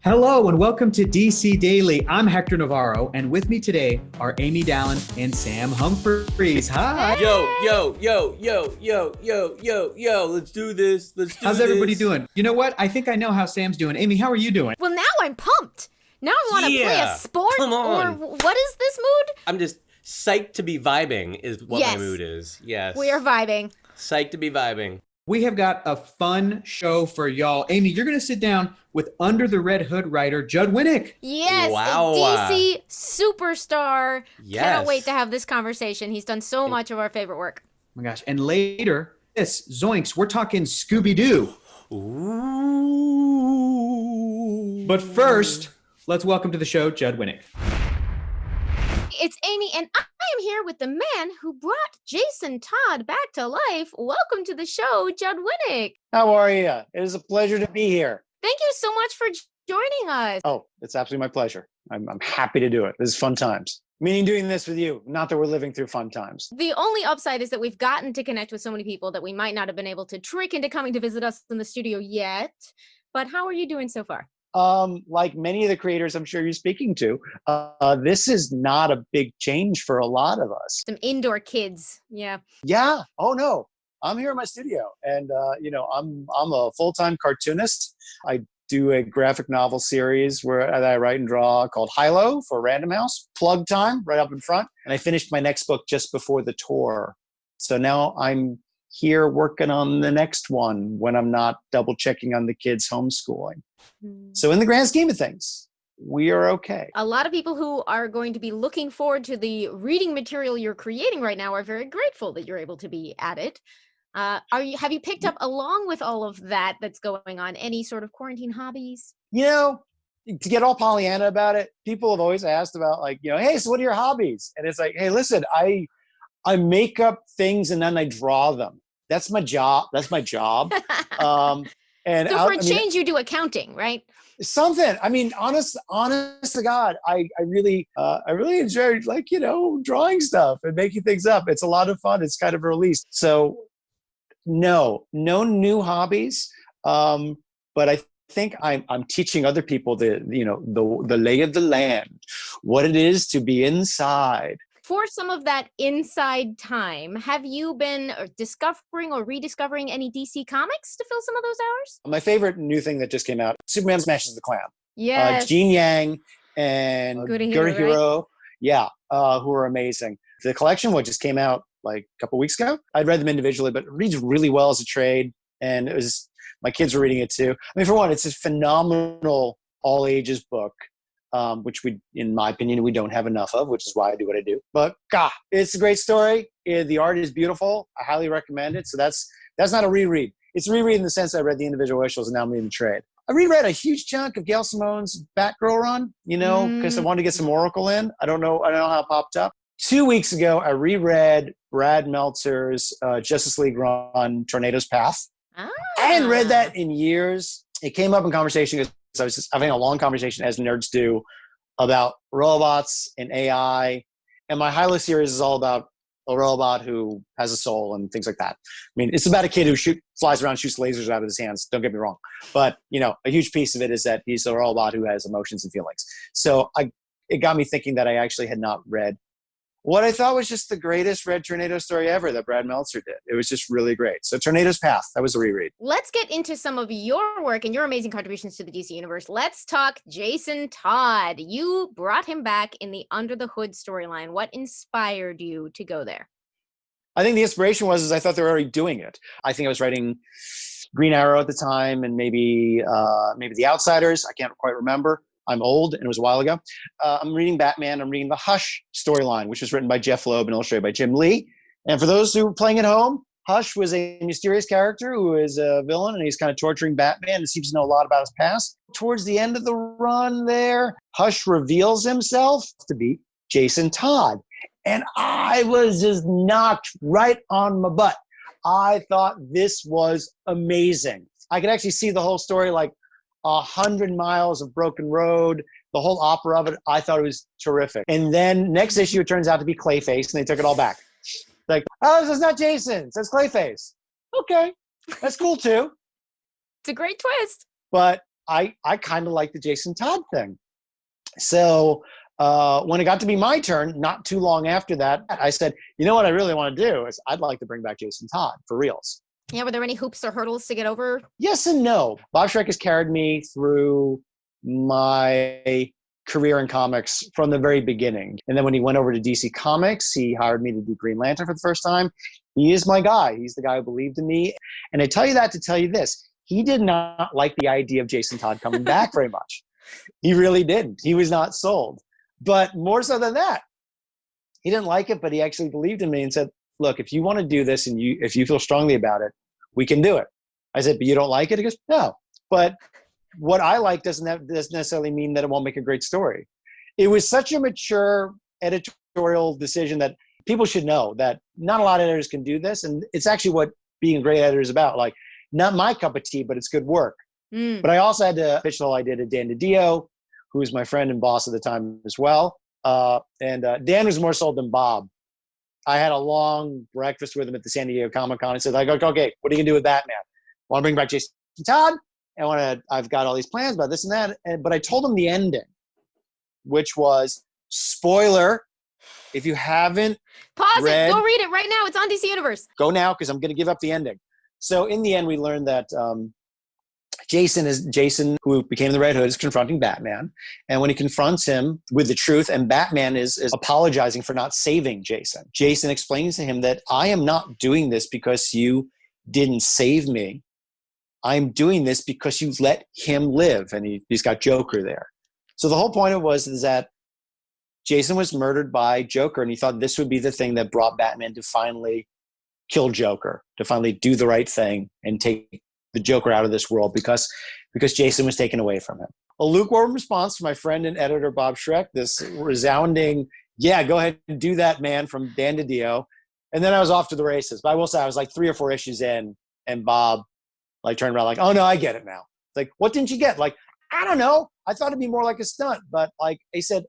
Hello and welcome to DC Daily. I'm Hector Navarro, and with me today are Amy Dallin and Sam Humphreys. Hi. Yo, let's do this. How's everybody doing? You know what? I think I know how Sam's doing. Amy, how are you doing? Well, now I'm pumped. Now I want to play a sport. Come on. Or what is this mood? I'm just psyched to be vibing is what my mood is. Yes. We are vibing. Psyched to be vibing. We have got a fun show for y'all. Amy, you're going to sit down with Under the Red Hood writer Judd Winick. Yes, Wow. a DC superstar. Yes. Cannot wait to have this conversation. He's done so much of our favorite work. Oh my gosh. And later, Zoinks, we're talking Scooby-Doo. Ooh. But first, let's welcome to the show Judd Winick. It's Amy, and I am here with the man who brought Jason Todd back to life. Welcome to the show, Judd Winick. How are you? It is a pleasure to be here. Thank you so much for joining us. Oh, it's absolutely my pleasure. I'm happy to do it. This is fun times. Meaning doing this with you. Not that we're living through fun times. The only upside is that we've gotten to connect with so many people that we might not have been able to trick into coming to visit us in the studio yet. But how are you doing so far? Like many of the creators I'm sure you're speaking to, this is not a big change for a lot of us. Some indoor kids. Yeah. Yeah. Oh no. I'm here in my studio, and I'm a full-time cartoonist. I do a graphic novel series that I write and draw called Hilo for Random House. Plug time right up in front. And I finished my next book just before the tour. So now I'm here working on the next one when I'm not double checking on the kids' homeschooling. So in the grand scheme of things, we are okay. A lot of people who are going to be looking forward to the reading material you're creating right now are very grateful that you're able to be at it. Have you picked up, along with all of that that's going on, any sort of quarantine hobbies? You know, to get all Pollyanna about it, people have always asked about hey, so what are your hobbies? And it's like, hey, listen, I make up things and then I draw them. That's my job. And so for a change, you do accounting, right? Something. I mean, honest to God, I really enjoy drawing stuff and making things up. It's a lot of fun. It's kind of a release. So no new hobbies. But I think I'm teaching other people the lay of the land, what it is to be inside. For some of that inside time, have you been discovering or rediscovering any DC comics to fill some of those hours? My favorite new thing that just came out, Superman Smashes the Clam. Yes. Gene Yang and Good Hero, right? Who are amazing. The collection, what just came out like a couple weeks ago, I'd read them individually, but it reads really well as a trade. And my kids were reading it too. I mean, for one, it's a phenomenal all ages book. Which in my opinion, we don't have enough of, which is why I do what I do. But it's a great story. The art is beautiful. I highly recommend it. So that's not a reread. It's a reread in the sense I read the individual issues and now I'm reading the trade. I reread a huge chunk of Gail Simone's Batgirl run, because I wanted to get some Oracle in. I don't know how it popped up. 2 weeks ago, I reread Brad Meltzer's Justice League run, Tornado's Path. I hadn't read that in years. It came up in conversation because I was just having a long conversation, as nerds do, about robots and AI. And my Hilo series is all about a robot who has a soul and things like that. I mean, it's about a kid who flies around, shoots lasers out of his hands. Don't get me wrong. But, a huge piece of it is that he's a robot who has emotions and feelings. So it got me thinking that I actually had not read what I thought was just the greatest Red Tornado story ever that Brad Meltzer did. It was just really great. So Tornado's Path, that was a reread. Let's get into some of your work and your amazing contributions to the DC universe. Let's talk Jason Todd. You brought him back in the Under the Hood storyline. What inspired you to go there? I think the inspiration was I thought they were already doing it. I think I was writing Green Arrow at the time and maybe The Outsiders. I can't quite remember. I'm old, and it was a while ago. I'm reading Batman. I'm reading the Hush storyline, which was written by Jeff Loeb and illustrated by Jim Lee. And for those who are playing at home, Hush was a mysterious character who is a villain, and he's kind of torturing Batman and seems to know a lot about his past. Towards the end of the run there, Hush reveals himself to be Jason Todd. And I was just knocked right on my butt. I thought this was amazing. I could actually see the whole story like 100 miles of broken road, the whole opera of it. I thought it was terrific. And then next issue, it turns out to be Clayface, and they took it all back. Like, oh, it's not Jason, it says Clayface. Okay, that's cool too. It's a great twist. But I kind of like the Jason Todd thing. So when it got to be my turn, not too long after that, I said, you know what I really want to do is I'd like to bring back Jason Todd for reals. Yeah, were there any hoops or hurdles to get over? Yes and no. Bob Schreck has carried me through my career in comics from the very beginning. And then when he went over to DC Comics, he hired me to do Green Lantern for the first time. He is my guy. He's the guy who believed in me. And I tell you that to tell you this. He did not like the idea of Jason Todd coming back very much. He really didn't. He was not sold. But more so than that, he didn't like it, but he actually believed in me and said, look, if you want to do this and if you feel strongly about it, we can do it. I said, but you don't like it? He goes, no. But what I like doesn't necessarily mean that it won't make a great story. It was such a mature editorial decision that people should know that not a lot of editors can do this. And it's actually what being a great editor is about. Like, not my cup of tea, but it's good work. But I also had to pitch the whole idea to Dan DiDio, who was my friend and boss at the time as well. And Dan was more sold than Bob. I had a long breakfast with him at the San Diego Comic-Con. He said, like, okay, what are you going to do with Batman? Want to bring back Jason Todd? I've got all these plans about this and that. But I told him the ending, which was, spoiler, if you haven't Pause it. Go read it right now. It's on DC Universe. Go now, because I'm going to give up the ending. So in the end, we learned that Jason, who became the Red Hood, is confronting Batman. And when he confronts him with the truth, and Batman is apologizing for not saving Jason, Jason explains to him that I am not doing this because you didn't save me. I'm doing this because you let him live. And he's got Joker there. So the whole point of it is that Jason was murdered by Joker, and he thought this would be the thing that brought Batman to finally kill Joker, to finally do the right thing and take the Joker out of this world because Jason was taken away from him. A lukewarm response from my friend and editor Bob Schreck, this resounding, yeah, go ahead and do that, man, from Dan DiDio. And then I was off to the races. But I will say I was like 3 or 4 issues in, and Bob like turned around like, oh no, I get it now. It's like, what didn't you get? Like, I don't know. I thought it'd be more like a stunt. But like he said,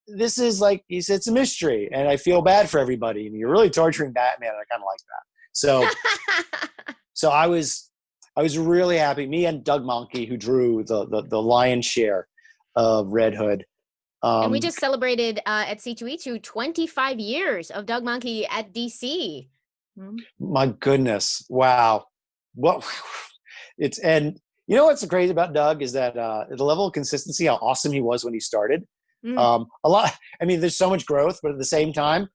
this is like, he said, it's a mystery, and I feel bad for everybody. And you're really torturing Batman, and I kind of like that. So I was really happy. Me and Doug Monkey, who drew the lion's share of Red Hood. And we just celebrated at C2E2 25 years of Doug Monkey at DC. My goodness. Wow. What and you know what's crazy about Doug is that the level of consistency, how awesome he was when he started. There's so much growth, but at the same time,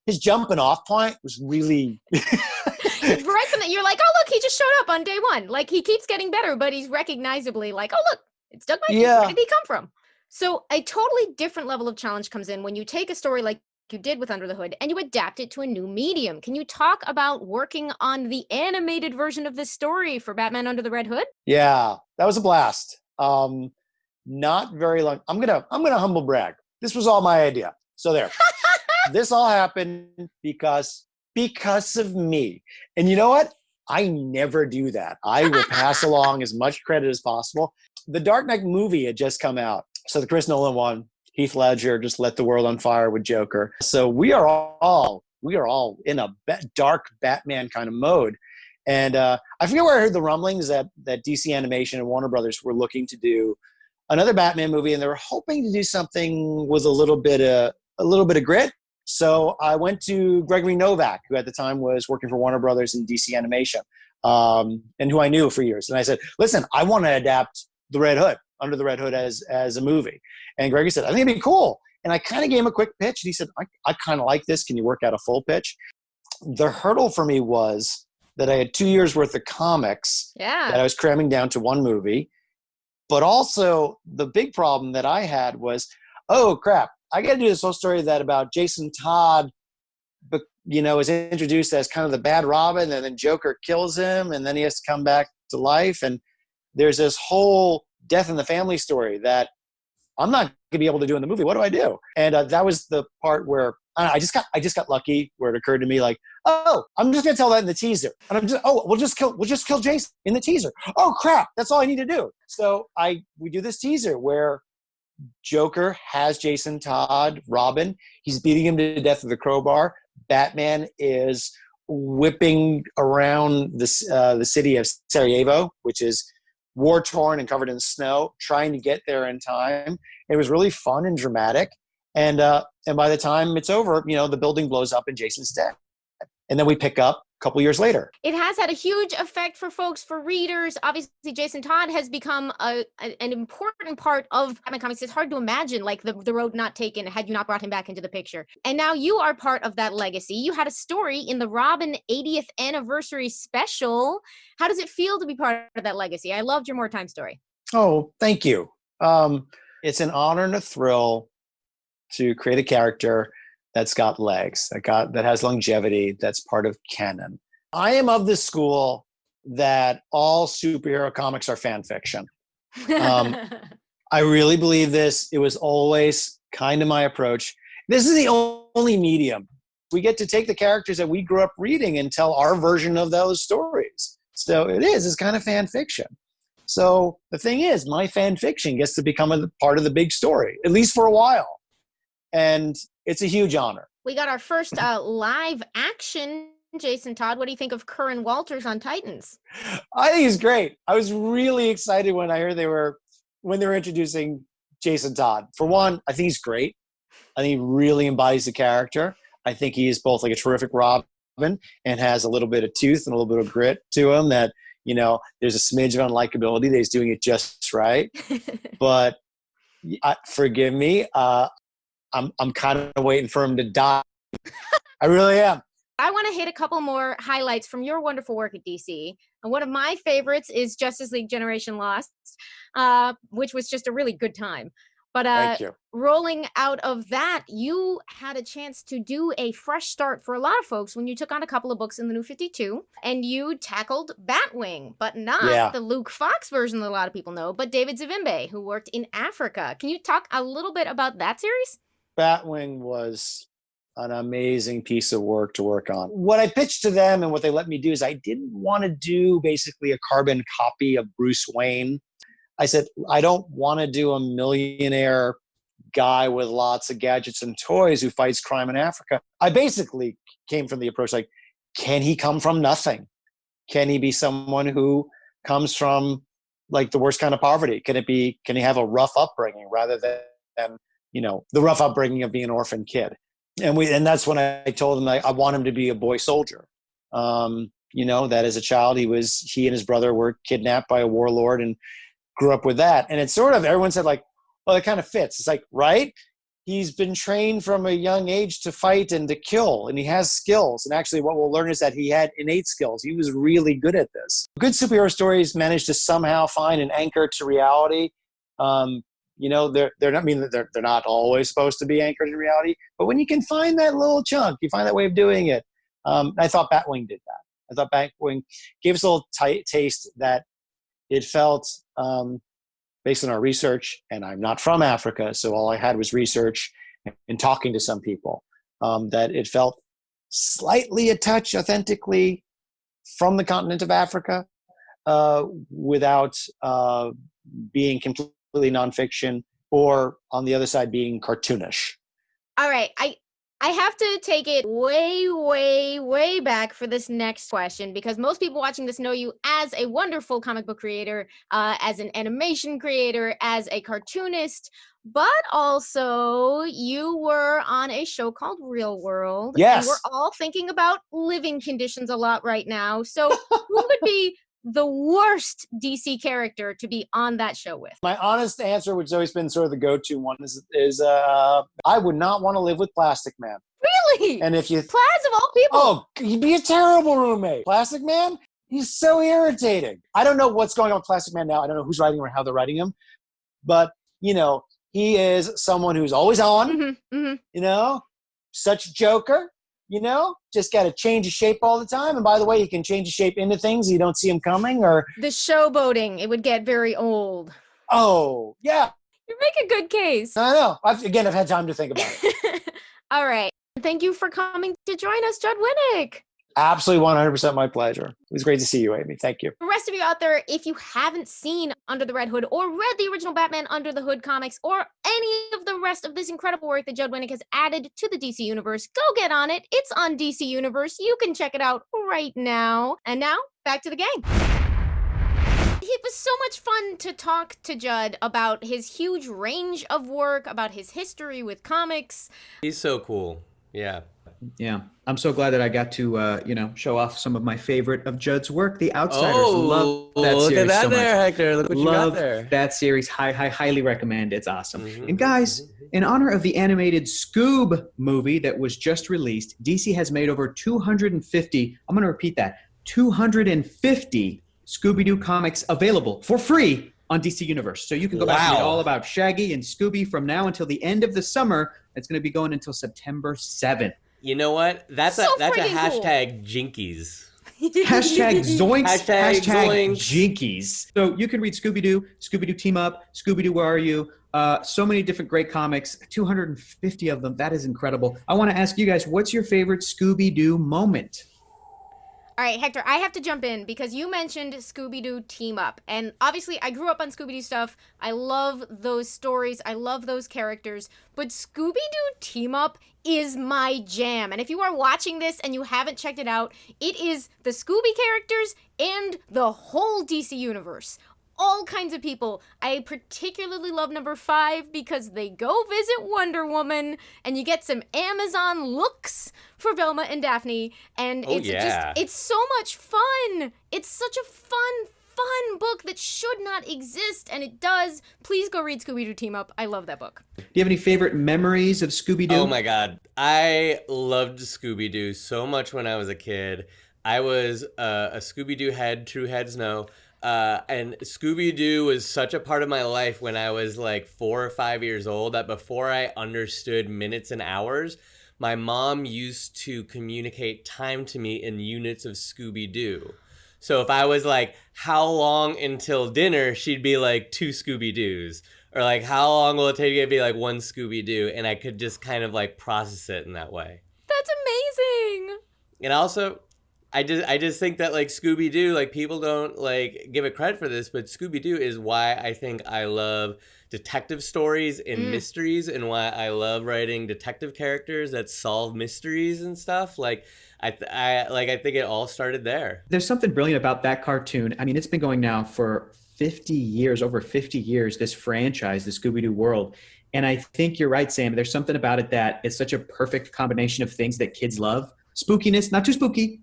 his jumping off point was really right from that. You're like, oh look, he just showed up on day one. Like, he keeps getting better, but he's recognizably like, oh look, it's Doug Monkey. Yeah. Where did he come from? So a totally different level of challenge comes in when you take a story like you did with Under the Hood and you adapt it to a new medium. Can you talk about working on the animated version of this story for Batman Under the Red Hood? Yeah, that was a blast. Not very long. I'm gonna humble brag. This was all my idea. So there. This all happened because of me. And you know what? I never do that. I will pass along as much credit as possible. The Dark Knight movie had just come out. So the Chris Nolan one, Heath Ledger just lit the world on fire with Joker. So we are all in a dark Batman kind of mode. And I forget where I heard the rumblings that DC Animation and Warner Brothers were looking to do another Batman movie, and they were hoping to do something with a little bit of grit. So I went to Gregory Novak, who at the time was working for Warner Brothers and DC Animation, and who I knew for years. And I said, listen, I want to adapt the Red Hood, Under the Red Hood as a movie. And Gregory said, I think it'd be cool. And I kind of gave him a quick pitch. And he said, I kind of like this. Can you work out a full pitch? The hurdle for me was that I had 2 years worth of comics that I was cramming down to one movie. But also the big problem that I had was, oh crap, I got to do this whole story about Jason Todd, is introduced as kind of the bad Robin, and then Joker kills him, and then he has to come back to life. And there's this whole death in the family story that I'm not going to be able to do in the movie. What do I do? And that was the part where I just got lucky, where it occurred to me like, oh, I'm just going to tell that in the teaser. And we'll just kill Jason in the teaser. Oh crap, that's all I need to do. So we do this teaser where Joker has Jason Todd, Robin. He's beating him to death with a crowbar. Batman is whipping around the city of Sarajevo, which is war-torn and covered in snow, trying to get there in time. It was really fun and dramatic. And by the time it's over, the building blows up and Jason's dead. And then we pick up a couple years later. It has had a huge effect for folks, for readers. Obviously, Jason Todd has become an important part of Batman comics. It's hard to imagine, like, the road not taken had you not brought him back into the picture. And now you are part of that legacy. You had a story in the Robin 80th anniversary special. How does it feel to be part of that legacy? I loved your More Time story. Oh, thank you. It's an honor and a thrill to create a character that's got legs, that has longevity, that's part of canon. I am of the school that all superhero comics are fan fiction. I really believe this. It was always kind of my approach. This is the only medium. We get to take the characters that we grew up reading and tell our version of those stories. So it's kind of fan fiction. So the thing is, my fan fiction gets to become a part of the big story, at least for a while. And it's a huge honor. We got our first live action Jason Todd. What do you think of Curran Walters on Titans? I think he's great. I was really excited when I heard when they were introducing Jason Todd. For one, I think he's great. I think he really embodies the character. I think he is both like a terrific Robin and has a little bit of tooth and a little bit of grit to him that, there's a smidge of unlikability that he's doing it just right. But forgive me, I'm kind of waiting for him to die. I really am. I want to hit a couple more highlights from your wonderful work at DC. And one of my favorites is Justice League Generation Lost, which was just a really good time. But Thank you. Rolling out of that, you had a chance to do a fresh start for a lot of folks when you took on a couple of books in the New 52, and you tackled Batwing, but not the Luke Fox version that a lot of people know, but David Zavimbe, who worked in Africa. Can you talk a little bit about that series? Batwing was an amazing piece of work to work on. What I pitched to them and what they let me do is I didn't want to do basically a carbon copy of Bruce Wayne. I said, I don't want to do a millionaire guy with lots of gadgets and toys who fights crime in Africa. I basically came from the approach like, can he come from nothing? Can he be someone who comes from like the worst kind of poverty? Can he have a rough upbringing rather than the rough upbringing of being an orphan kid? And that's when I told him I want him to be a boy soldier. That as a child he and his brother were kidnapped by a warlord and grew up with that. And it's sort of, everyone said like, well, it kind of fits. It's like, right? He's been trained from a young age to fight and to kill, and he has skills. And actually what we'll learn is that he had innate skills. He was really good at this. Good superhero stories manage to somehow find an anchor to reality. They're not always supposed to be anchored in reality, but when you can find that little chunk, you find that way of doing it. I thought Batwing did that. I thought Batwing gave us a little taste that it felt, based on our research, and I'm not from Africa, so all I had was research and talking to some people, that it felt slightly a touch authentically from the continent of Africa, without being completely nonfiction, or on the other side being cartoonish. All right, I have to take it way, way, way back for this next question, because most people watching this know you as a wonderful comic book creator, as an animation creator, as a cartoonist, but also you were on a show called Real World. Yes. And we're all thinking about living conditions a lot right now. So who would be the worst DC character to be on that show with? My honest answer, which has always been sort of the go-to one, is I would not want to live with Plastic Man. Really? And if you Plaz of all people. Oh, he'd be a terrible roommate. Plastic Man, he's so irritating. I don't know what's going on with Plastic Man now. I don't know who's writing him or how they're writing him, but he is someone who's always on. Such a joker. Just got to change his shape all the time. And by the way, he can change his shape into things you don't see him coming. Or the showboating, it would get very old. Oh, yeah. You make a good case. I know. I've had time to think about it. All right. Thank you for coming to join us, Judd Winick. Absolutely 100% my pleasure. It was great to see you, Amy. Thank you. The rest of you out there, if you haven't seen Under the Red Hood or read the original Batman Under the Hood comics or any of the rest of this incredible work that Judd Winick has added to the DC Universe, go get on it. It's on DC Universe. You can check it out right now. And now, back to the gang. He it was so much fun to talk to Judd about his huge range of work, about his history with comics. He's so cool. Yeah. Yeah, I'm so glad that I got to, show off some of my favorite of Judd's work, The Outsiders. Oh, Love that look series at that so there, much. Hector. Look what you Love got there. that series. Highly recommend. It's awesome. Mhm, And guys, in honor of the animated Scoob movie that was just released, DC has made over 250, I'm going to repeat that, 250 Scooby-Doo comics available for free on DC Universe. So you can go back and read all about Shaggy and Scooby from now until the end of the summer. It's going to be going until September 7th. You know what? That's So a freaking hashtag jinkies. Hashtag Zoinks, Hashtag Zoinks. Jinkies. So you can read Scooby-Doo, Scooby-Doo Team Up, Scooby-Doo Where Are You? So many different great comics, 250 of them. That is incredible. I want to ask you guys, what's your favorite Scooby-Doo moment? All right, Hector, I have to jump in because you mentioned Scooby-Doo Team Up. And obviously, I grew up on Scooby-Doo stuff. I love those stories. I love those characters. But Scooby-Doo Team Up is my jam. And if you are watching this and you haven't checked it out, it is the Scooby characters and the whole DC universe. All kinds of people. I particularly love number 5 because they go visit Wonder Woman and you get some Amazon looks for Velma and Daphne, and it's so much fun. It's such a fun book that should not exist, and it does. Please go read Scooby-Doo Team Up. I love that book. Do you have any favorite memories of Scooby-Doo? Oh my God. I loved Scooby-Doo so much when I was a kid. I was a Scooby-Doo head, true heads know. And Scooby-Doo was such a part of my life when I was like 4 or 5 years old that before I understood minutes and hours, my mom used to communicate time to me in units of Scooby-Doo. So if I was like, how long until dinner, she'd be like 2 Scooby-Doos. Or like, how long will it take you to be like 1 Scooby-Doo? And I could just kind of like process it in that way. That's amazing. And also, I just think that like Scooby-Doo, like people don't like give it credit for this, but Scooby-Doo is why I think I love detective stories and mysteries, and why I love writing detective characters that solve mysteries and stuff. Like I think it all started there. There's something brilliant about that cartoon. I mean, it's been going now for 50 years, over 50 years, this franchise, the Scooby-Doo world. And I think you're right, Sam. There's something about it that is such a perfect combination of things that kids love. Spookiness, not too spooky.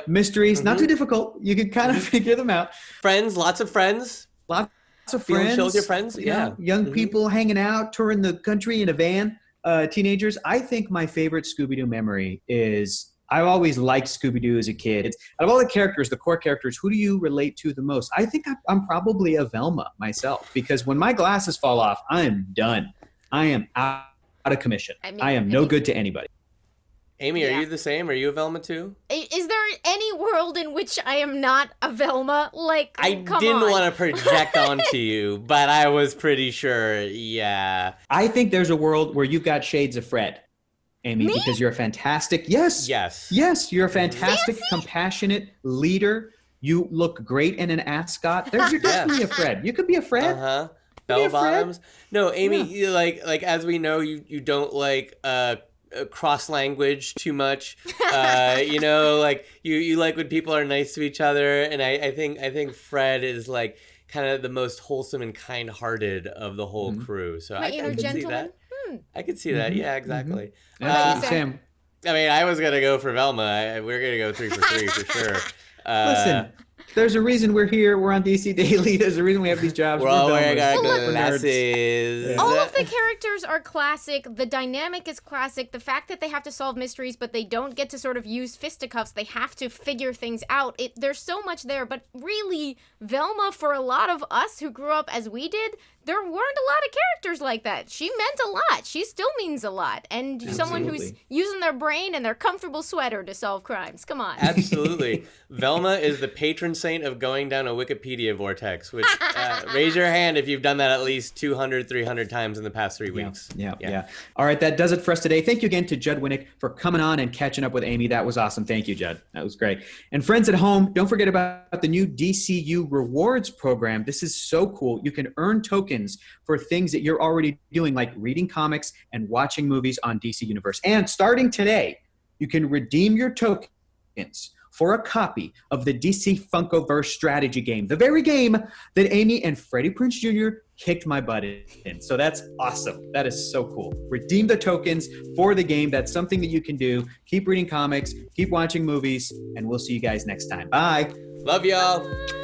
Mysteries, not too difficult. You can kind of figure them out. Friends, lots of friends. Lots of Feeling friends. chill with your friends, yeah. Young people hanging out, touring the country in a van. Teenagers. I think my favorite Scooby-Doo memory is I always liked Scooby-Doo as a kid. Out of all the characters, the core characters, who do you relate to the most? I think I'm probably a Velma myself, because when my glasses fall off, I am done. I am out of commission. I am no good to anybody. Amy, are you the same? Are you a Velma too? Is there any world in which I am not a Velma? Like, I didn't want to project onto you, but I was pretty sure, yeah. I think there's a world where you've got shades of Fred, Amy, because you're a fantastic, yes, you're a fantastic, compassionate leader. You look great in an ascot. You're definitely a Fred. You could be a Fred. Bell bottoms. No, Amy, you like as we know, you don't like cross language too much. Like you like when people are nice to each other, and I think Fred is like kind of the most wholesome and kind hearted of the whole crew. So I could see that. I could see that. Yeah, exactly. Sam. I mean, I was gonna go for Velma. We're gonna go 3 for 3 for sure. Listen, there's a reason we're here. We're on DC Daily. There's a reason we have these jobs. We're all wearing nerds. glasses. All of the characters are classic. The dynamic is classic. The fact that they have to solve mysteries, but they don't get to sort of use fisticuffs. They have to figure things out. There's so much there. But really, Velma, for a lot of us who grew up as we did, there weren't a lot of characters like that. She meant a lot. She still means a lot. And someone who's using their brain and their comfortable sweater to solve crimes. Come on. Absolutely. Velma is the patron saint of going down a Wikipedia vortex, which raise your hand if you've done that at least 200, 300 times in the past 3 weeks. Yeah. All right, that does it for us today. Thank you again to Judd Winick for coming on and catching up with Amy. That was awesome. Thank you, Judd. That was great. And friends at home, don't forget about the new DCU Rewards program. This is so cool. You can earn tokens for things that you're already doing, like reading comics and watching movies on DC Universe. And starting today, you can redeem your tokens for a copy of the DC Funkoverse strategy game, the very game that Amy and Freddie Prinze Jr. kicked my butt in. So that's awesome. That is so cool. Redeem the tokens for the game. That's something that you can do. Keep reading comics, keep watching movies, and we'll see you guys next time. Bye. Love y'all.